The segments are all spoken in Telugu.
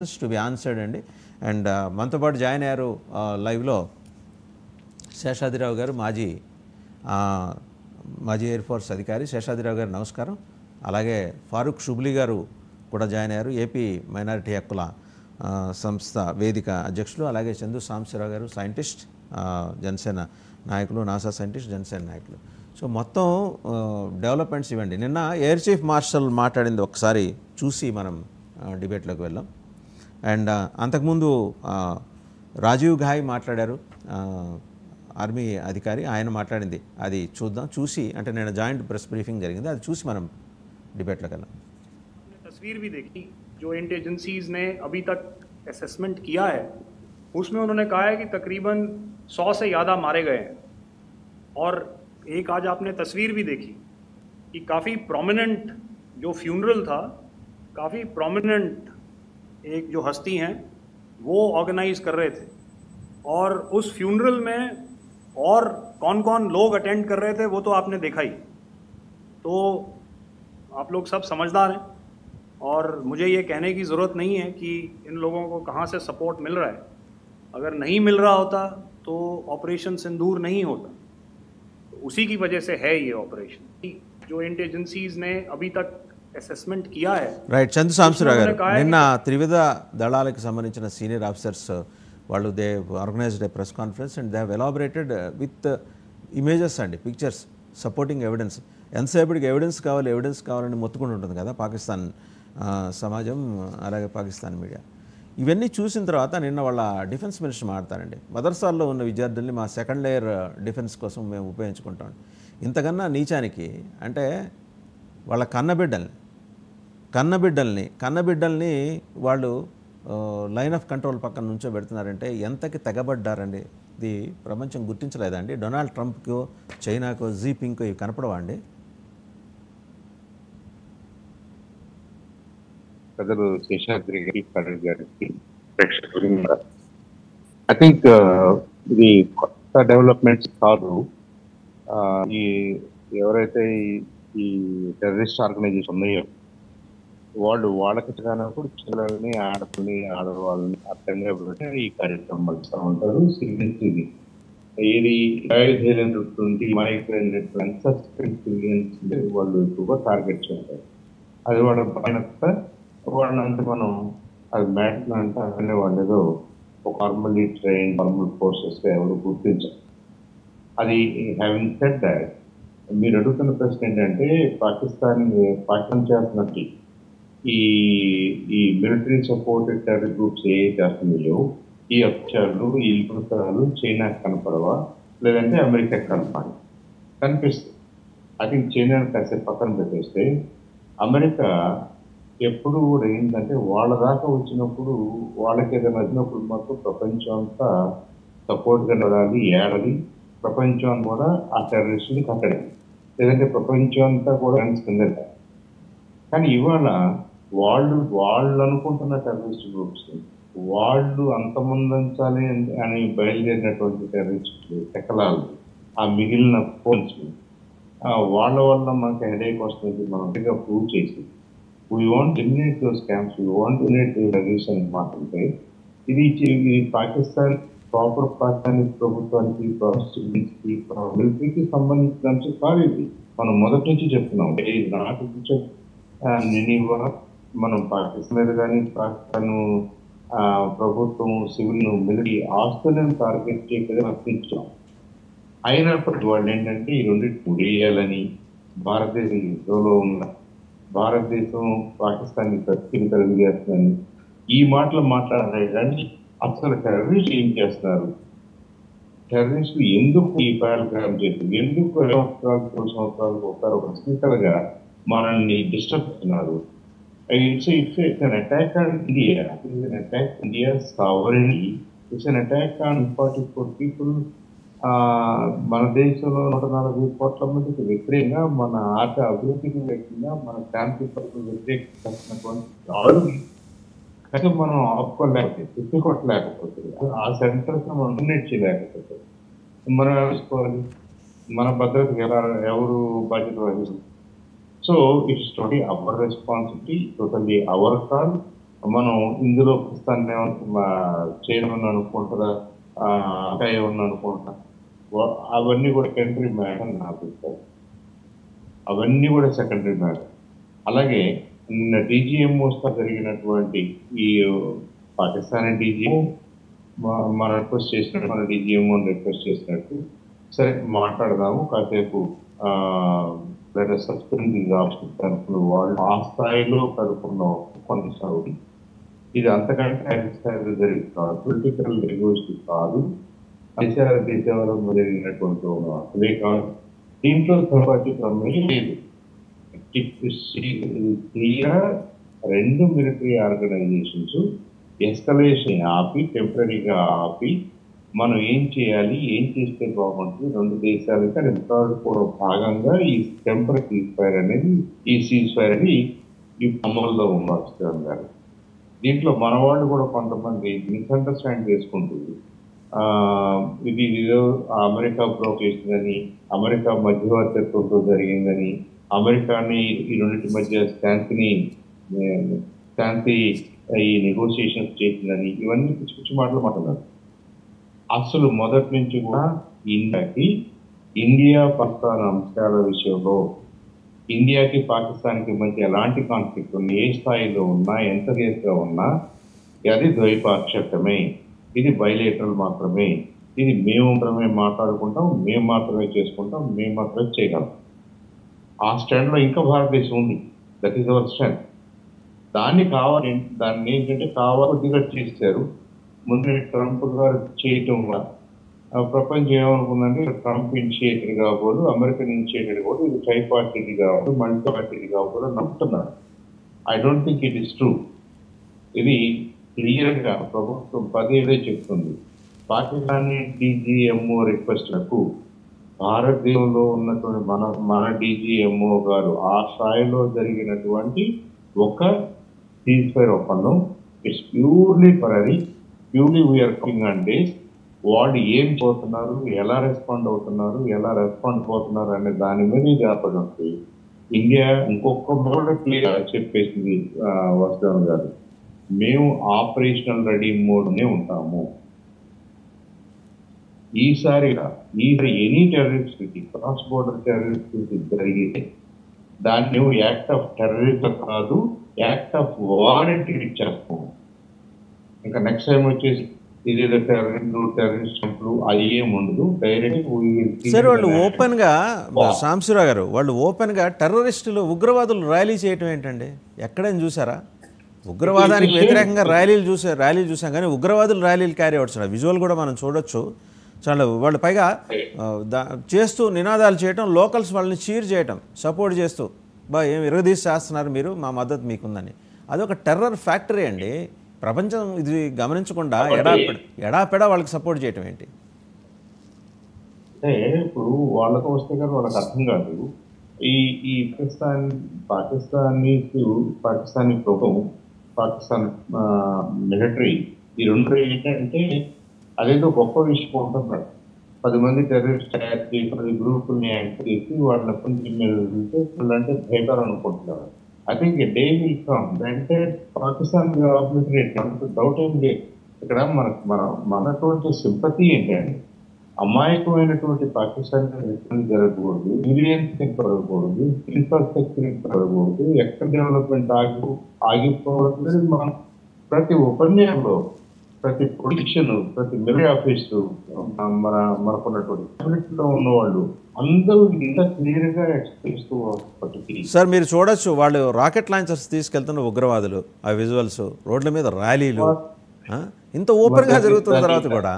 టు బి ఆన్సర్డ్ అండి. అండ్ మనతో పాటు జాయిన్ అయ్యారు లైవ్లో శేషాద్రిరావు గారు, మాజీ ఎయిర్ ఫోర్స్ అధికారి. శేషాద్రిరావు గారు నమస్కారం. అలాగే ఫారూక్ షుబ్లీ గారు కూడా జాయిన్ అయ్యారు, ఏపీ మైనారిటీ హక్కుల సంస్థ వేదిక అధ్యక్షులు. అలాగే చందు సాంబశివరావు గారు, సైంటిస్ట్, జనసేన నాయకులు, నాసా సైంటిస్ట్, జనసేన నాయకులు. సో మొత్తం డెవలప్మెంట్స్ ఇవ్వండి. నిన్న ఎయిర్ చీఫ్ మార్షల్ మాట్లాడింది ఒకసారి చూసి మనం డిబేట్లోకి వెళ్దాం. అండ్ అంతకుముందు రాజీవ్ ఘాయ్ మాట్లాడారు, ఆర్మీ అధికారి, ఆయన మాట్లాడింది అది చూద్దాం. చూసి అంటే నేను జాయింట్ ప్రెస్ బ్రీఫింగ్ జరిగింది, అది చూసి మనం डिबेट लगा। तस्वीर भी देखी जो इंट एजेंसीज ने अभी तक असेसमेंट किया है, उसमें उन्होंने कहा है कि तकरीबन 100 से ज़्यादा मारे गए हैं। और एक आज आपने तस्वीर भी देखी कि काफ़ी प्रोमिनेंट जो फ्यूनरल था, काफ़ी प्रोमिनेंट एक जो हस्ती हैं वो ऑर्गेनाइज कर रहे थे, और उस फ्यूनरल में और कौन कौन लोग अटेंड कर रहे थे वो तो आपने देखा ही। तो आप लोग सब समझदार हैं, और मुझे ये कहने की ज़रूरत नहीं है कि इन लोगों को कहाँ से सपोर्ट मिल रहा है। अगर नहीं मिल रहा होता तो ऑपरेशन सिंदूर नहीं होता, तो उसी की वजह से है ये ऑपरेशन। जो इंट एजेंसीज ने अभी तक assessment Kia high. Right. Chandu Sambasivarao గారు, నిన్న త్రివిధ దళాలకు సంబంధించిన సీనియర్ ఆఫీసర్స్ వాళ్ళు they organised A press conference and they have elaborated with images అండి, పిక్చర్స్ సపోర్టింగ్ ఎవిడెన్స్. ఎంతసేపటికి ఎవిడెన్స్ కావాలని మొత్తుకుంటూ ఉంటుంది కదా పాకిస్తాన్ సమాజం, అలాగే పాకిస్తాన్ మీడియా. ఇవన్నీ చూసిన తర్వాత నిన్న వాళ్ళ డిఫెన్స్ మినిస్టర్ మాట్లాడతారండి, మదర్సాల్లో ఉన్న విద్యార్థుల్ని మా సెకండ్ లేయర్ డిఫెన్స్ కోసం మేము ఉపయోగించుకుంటాం. ఇంతకన్నా నీచానికి అంటే వాళ్ళ కన్నబిడ్డల్ని వాళ్ళు లైన్ ఆఫ్ కంట్రోల్ పక్కన నుంచో పెడుతున్నారంటే ఎంతకి తెగబడ్డారండి. ఇది ప్రపంచం గుర్తించలేదండి. డొనాల్డ్ ట్రంప్కో, చైనాకో, జీపింగ్కో ఇవి కనపడవా అండి? పెద్దలు శేషాద్రి గారికి ఐ థింక్ ఇది కొత్త డెవలప్మెంట్స్ కాదు. ఈ ఎవరైతే ఈ టెర్రరిస్ట్ ఆర్గనైజేషన్ ఉన్నాయో వాళ్ళకి కానప్పుడు పిల్లల్ని, ఆడవాళ్ళని అర్థంగా పెట్టి ఈ కార్యక్రమం మలుస్తూ ఉంటారు. సివిలియన్స్ ఏది ధైర్యమైనటువంటి సివిలియన్స్ వాళ్ళు ఎక్కువగా టార్గెట్ చేస్తారు. అది వాళ్ళ బాధ్యత. వాళ్ళంతా మనం అది మ్యాటర్ అంటే అనే వాళ్ళు ఏదో ఒక నార్మల్లీ ట్రైన్ నార్మల్ ఫోర్సెస్ ఎవరు గుర్తించారు. అది హ్యావింగ్ సెడ్ దాట్, మీరు అడుగుతున్న ప్రశ్న ఏంటంటే పాకిస్తాన్ చేస్తున్నట్టు ఈ మిలిటరీ సపోర్టెడ్ టెర్రర్ గ్రూప్స్ ఏ చేస్తున్నాయో ఈ అక్షరాలు, ఈ కృతాలు చైనాకి కనపడవా, లేదంటే అమెరికాకి కనిపిస్తుంది. ఐ థింక్ చైనాని కాసేపు పక్కన పెట్టేస్తే అమెరికా ఎప్పుడు కూడా ఏంటంటే వాళ్ళ దాకా వచ్చినప్పుడు, వాళ్ళకి ఏదైనా వచ్చినప్పుడు మాత్రం ప్రపంచం అంతా సపోర్ట్గా నడాలి, ఏడాలి, ప్రపంచం కూడా ఆ టెర్రరిస్టుని కట్టడం, లేదంటే ప్రపంచం అంతా కూడా కిందట. కానీ ఇవాళ వాళ్ళు అనుకుంటున్న టెర్రరిస్ట్ గ్రూప్స్ వాళ్ళు అంతమందించాలి అని బయలుదేరినటువంటి టెర్రరిస్టులు ఎక్కలాలు, ఆ మిగిలిన ఫోన్స్ వాళ్ళ వల్ల మనకి హెడేక్ వస్తుంది. మనం ప్రూవ్ చేసి we want eliminate those camps, we want eliminate terrorist అని మాట్లాడితే ఇది పాకిస్తాన్ ప్రాపర్ పాకిస్తాన్ ప్రభుత్వానికి, మిలిటరీకి సంబంధించిన అంశం కాదు. ఇది మనం మొదటి నుంచి చెప్తున్నాం. నాట్ మనం పాకిస్తాన్ మీద కానీ పాకిస్తాన్ ప్రభుత్వం సివిల్ మిలిటరీ ఆస్తులను టార్గెట్ చేయకుండా రక్షించాం. అయినప్పటికీ వాళ్ళు ఏంటంటే ఈ రెండింటిని వేయాలని, భారతదేశం యుద్ధంలో ఉన్న భారతదేశం పాకిస్తాన్ని కలిగి చేస్తుందని ఈ మాటలు మాట్లాడాలి. కానీ అసలు టెర్రరిస్టులు ఏం చేస్తున్నారు, టెర్రరిస్టులు ఎందుకు ఈ పహల్గాం చేస్తారు, ఎందుకు 2 సంవత్సరాలు ఒక స్పీకర్గా మనల్ని డిస్టర్బ్ చేస్తున్నారు. It's an attack on India. It's an attack on India's sovereignty. It's an attack on 44 people. మన దేశంలో 140 కోట్ల మందికి వ్యతిరేకంగా, మన ఆట అభివృద్ధికి వ్యతిరేకంగా, మన శాంతి పరులకు వ్యతిరేకిస్తున్నటువంటి కానీ మనం ఆపుకోలేకపోతే, తిప్పికొట్టలేకపోతే, ఆ సెంటర్స్ మనం డొనేట్ చేయలేకపోతే మనం వేసుకోవాలి. మన భద్రతకి ఎవరు బాధ్యత వహిస్తారు? So it's totally our responsibility, totally our call. మనం ఇందులో పాకిస్తాన్ చేయమని అనుకుంటారా, ఏమన్నా అనుకుంటారా, అవన్నీ కూడా సెకండరీ మ్యాటర్ నా అభిప్రాయం. అవన్నీ కూడా సెకండరీ మ్యాటర్. అలాగే నిన్న DGMOస్తో జరిగినటువంటి ఈ పాకిస్తానీ DGMO మన రిక్వెస్ట్ చేసినట్టు, మన DGMOని రిక్వెస్ట్ చేసినట్టు, సరే మాట్లాడదాము కాసేపు, సస్పెండ్ అనుకున్న వాళ్ళు ఆ స్థాయిలో కలుపుకున్న కొనసాగుతుంది. ఇది అంతకంటే అధిక స్థాయిలో జరిగింది కాదు, పొలిటికల్ నెగోషియేషన్ కాదు, దేశాల జరిగినటువంటి అసలే కాదు. దీంట్లో తర్వాతి ప్రమేయం లేదు. క్లియర్ రెండు మిలిటరీ ఆర్గనైజేషన్స్ ఎస్కలేషన్ ఆపి, టెంపరీగా ఆపి, మనం ఏం చేయాలి, ఏం చేస్తే బాగుంటుంది రెండు దేశాలకి అని కూడా భాగంగా ఈ టెంపరీ సీజ్ ఫైర్ అనేది, ఈ సీజ్ ఫైర్ అని ఈ అమల్లో ఉన్నారు. దీంట్లో మన వాళ్ళు కూడా కొంతమంది మిస్అండర్స్టాండ్ చేసుకుంటుంది. ఇది ఏదో అమెరికా బ్రోక్ చేసిందని, అమెరికా మధ్యవర్తిత్వంతో జరిగిందని, అమెరికాని ఈ రెండింటి మధ్య శాంతి ఈ నెగోషియేషన్స్ చేసిందని, ఇవన్నీ పిచ్చి పిచ్చి మాటలు మాట్లాడారు. అసలు మొదటి నుంచి కూడా ఇండియా పాకిస్తాన్ అంశాల విషయంలో ఇండియాకి పాకిస్తాన్కి మధ్య ఎలాంటి కాన్ఫ్లిక్ట్ ఉన్నా, ఏ స్థాయిలో ఉన్నా, ఎంత కేసుగా ఉన్నా, అది ద్వైపాక్షికమే, ఇది బైలేటరల్ మాత్రమే, ఇది మేము మాత్రమే మాట్లాడుకుంటాం, మేము మాత్రమే చేసుకుంటాం, మేము మాత్రమే చేయగలం. ఆ స్టాండ్లో ఇంకా భారతదేశం ఉంది. That is our strength. దాన్ని ఏంటంటే కొద్దిగా చేశారు. ముందు ట్రంప్ గారు చేయటం వల్ల ప్రపంచం ఏమనుకుందంటే ట్రంప్ ఇనిషియేటెడ్ కాకూడదు, అమెరికన్ ఇనిషియేటెడ్ కూడా, ఇది ట్రై పార్టీది కాకూడదు, మల్టీ పార్టీది కాకూడదు నమ్ముతున్నారు. I don't think it is true. ఇది క్లియర్గా ప్రభుత్వం పదేదే చెప్తుంది. పాకిస్తానీ DGMO రిక్వెస్ట్లకు భారతదేశంలో ఉన్నటువంటి మన DGMO గారు ఆ స్థాయిలో జరిగినటువంటి ఒక సీజ్ ఫైర్ ఒప్పందం, it's purely purely we're coming on days. వాళ్ళు ఏం పోతున్నారు, ఎలా రెస్పాండ్ అవుతున్నారు, ఎలా రెస్పాండ్ పోతున్నారు అనే దాని మీద ఇది ఆపడుతుంది. ఇండియా ఇంకొక మోడ్ క్లియర్ చెప్పేసింది వసుదేవన్ గారు, మేము ఆపరేషనల్ రెడీ మోడ్నే ఉంటాము. ఈసారి any terrorist cross border terrorist జరిగితే దాన్ని యాక్ట్ ఆఫ్ టెర్రరిజం కాదు, యాక్ట్ ఆఫ్ వారెంట్ ఇచ్చేస్తాము. ఇంకా నెక్స్ట్ టైం వచ్చేసి ఇదేదో టెర్రరిస్టులు అది ఏం ఉండదు, డైరెక్ట్. సరే, వాళ్ళు ఓపెన్ గా సాంబశివరావు గారు, వాళ్ళు ఓపెన్ గా టెర్రరిస్టులు, ఉగ్రవాదులు ర్యాలీ చేయటం ఏంటండి? ఎక్కడైనా చూసారా? ఉగ్రవాదానికి వ్యతిరేకంగా ర్యాలీలు చూసాం, కానీ ఉగ్రవాదులు ర్యాలీలు క్యారీ అవుట్ విజువల్ కూడా మనం చూడొచ్చు. చాలా వాళ్ళు పైగా చేస్తూ నినాదాలు చేయటం, లోకల్స్ వాళ్ళని చీర్ చేయటం, సపోర్ట్ చేస్తూ, ఏం విరగదీసి చేస్తున్నారు మీరు, మా మద్దతు మీకుందని. అదొక టెర్రర్ ఫ్యాక్టరీ అండి. ప్రపంచం ఇది గమనించకుండా ఎడాపెడా వాళ్ళకి సపోర్ట్ చేయటం ఏంటి? అంటే ఇప్పుడు వాళ్ళకు వస్తే కానీ వాళ్ళకి అర్థం కాదు. ఈ పాకిస్తానీ ప్రభుత్వం, పాకిస్తాన్ మిలిటరీ, ఈ రెండు ఏంటంటే అదేదో గొప్ప విషయం ఉంటున్నాడు. 10 మంది టెర్రరిస్ట్ తయారు చేసి 10 గ్రూపుల్ని యాక్ట్ చేసి వాళ్ళని కొంచెం మీద వాళ్ళంటే భయపడాలనుకుంటున్నారు. I think they will come అంటే పాకిస్తాన్ డౌట్ ఏం లేదు. ఇక్కడ మనటువంటి సింపతి ఏంటంటే అమాయకమైనటువంటి పాకిస్తాన్ జరగకూడదు, మిలియన్స్ జరగకూడదు, ఇన్ఫ్రాస్ట్రక్చర్ జరగకూడదు, ఎక్కడ డెవలప్మెంట్ ఆగిపోవడం. మనం ప్రతి ఉపన్యాసంలో, ప్రతి పొజిషన్, ప్రతి మిలిటరీ ఆఫీసు, మనకున్నటువంటి ఉన్నవాళ్ళు అందరూ ఇంత క్లియర్ గా ఎక్స్ప్రెస్ చేస్తూ. సార్ మీరు చూడొచ్చు, వాళ్ళు రాకెట్ లాంచర్స్ తీసుకెళ్తున్న ఉగ్రవాదులు, ఆ విజువల్స్, రోడ్ల మీద ర్యాలీలు ఇంత ఓపెన్ గా జరుగుతున్న తర్వాత కూడా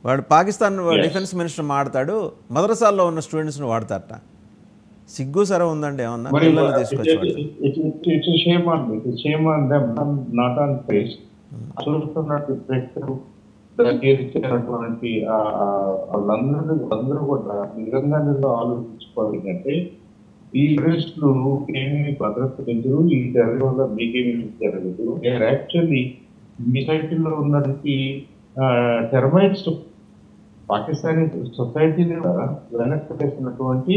వాడు పాకిస్తాన్ డిఫెన్స్ మినిస్టర్ మాట్లాడు, మదరసాల్లో ఉన్న స్టూడెంట్స్ని వాడతారట. సిగ్గు సర ఉందండి ఏమన్నా పిల్లలు తీసుకొచ్చి. వాళ్ళందరూ కూడా నిజంగా ఆలోచించుకోవాలి. అంటే ఈ టెర్రరిస్టులు ఏమీ భద్రత పెంచరు, ఈ టెర్రర్ వల్ల మీకేమీ జరగదు. యాక్చువల్లీ సొసైటీలో ఉన్నటువంటి టెర్మైట్స్ పాకిస్తానీ సొసైటీని వెనక్కి పెట్టినటువంటి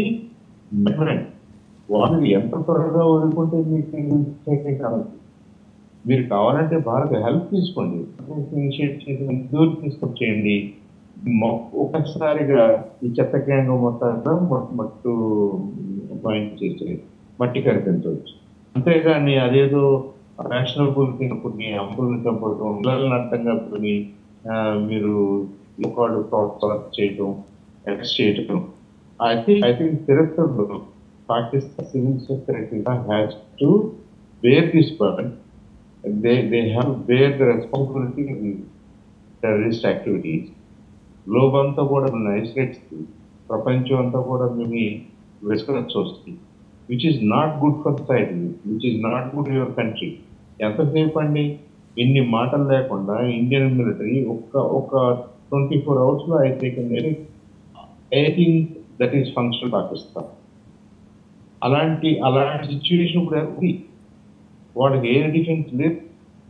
వాళ్ళు ఎంత త్వరగా వదులుకుంటే మీకు కావచ్చు. మీరు కావాలంటే భారత్ హెల్ప్ తీసుకోండి, ఇనిషియేట్ చేసి దూరం తీసుకొచ్చేయండి. ఒక్కసారిగా ఈ చెత్త గ్యాంగ్ మొత్తం మట్టు పాయింట్ చేసి మట్టి కనిపించవచ్చు. అంతేగాని అదేదో నేషనల్ పూల్ తినుకుని అంపుల్ని చంపడం, పిల్లలను అడ్డంగా పెట్టుకుని మీరు ఒకళ్ళు చేయడం, ఎక్స్ చేయడం. I think Director Pakistan Civil Security has to bear this burden. They have to bear the responsibility of the terrorist activities. Globe అంతా కూడా ఐసోలేట్స్, ప్రపంచం అంతా కూడా మేము వేసుకుని వస్తుంది, which is not good for society, which is not good your country. ఎంతసేపు అండి ఇన్ని మాటలు లేకుండా ఇండియన్ మిలిటరీ ఒక 24 hours I take anything that is functional Pakistan. అలాంటి సిచ్యువేషన్ ఇప్పుడు ఉంది. వాళ్ళకి ఏ డిఫెన్స్ లేదు,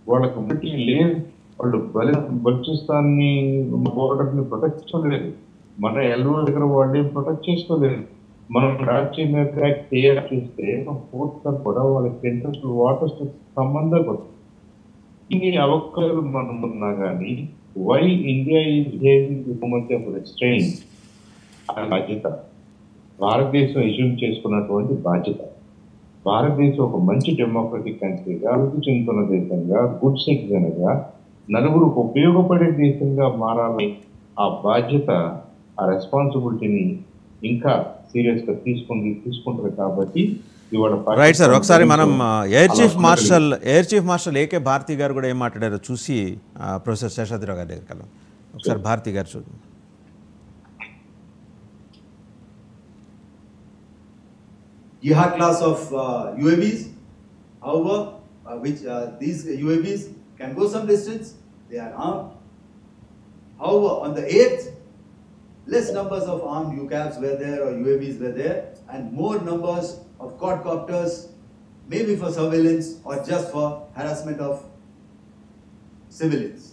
వాళ్ళ కమ్యూనిటీ లేదు, వాళ్ళు బలూచిస్తాన్ని బోర్డర్ని ప్రొటెక్ట్ చేసుకోలేదు, మన ఎల్ఓ దగ్గర వాళ్ళే ప్రొటెక్ట్ చేసుకోలేదు. మనం రాజ్య మీద క్లియర్ చేస్తే ఫోర్త్ కూడా వాళ్ళకి ఇంటర్నేషనల్ వాటర్స్ సంబంధం పడుతుంది. ఇన్ని అవకాశాలు మనం ఉన్నా కానీ why India is behaving so much of restraint, ఆ బాధ్యత భారతదేశం ఇష్యూమ్ చేసుకున్నటువంటి బాధ్యత. భారతదేశం ఒక మంచి డెమోక్రటిక్ కంట్రీగా, అభివృద్ధి చెందుతున్న దేశంగా, గుడ్ సిటిజన్గా, నలుగురికి ఉపయోగపడే దేశంగా మారాలని ఆ బాధ్యత, ఆ రెస్పాన్సిబిలిటీని ఇంకా సీరియస్గా తీసుకుంటారు. కాబట్టి ఇవాళ రైట్ సార్, ఒకసారి మనం air chief marshal AK Bharti గారు కూడా ఏం మాట్లాడారో చూసి ప్రొఫెసర్ శేషాద్రిరావు గారి దగ్గరికి వెళ్ళాం. ఒకసారి భారతి గారు చూద్దాం. Jihad class of UAVs, however, these UAVs can go some distance, they are armed. However, on the 8th, less numbers of armed UCAVs were there or UAVs were there, and more numbers of quadcopters, maybe for surveillance or just for harassment of civilians.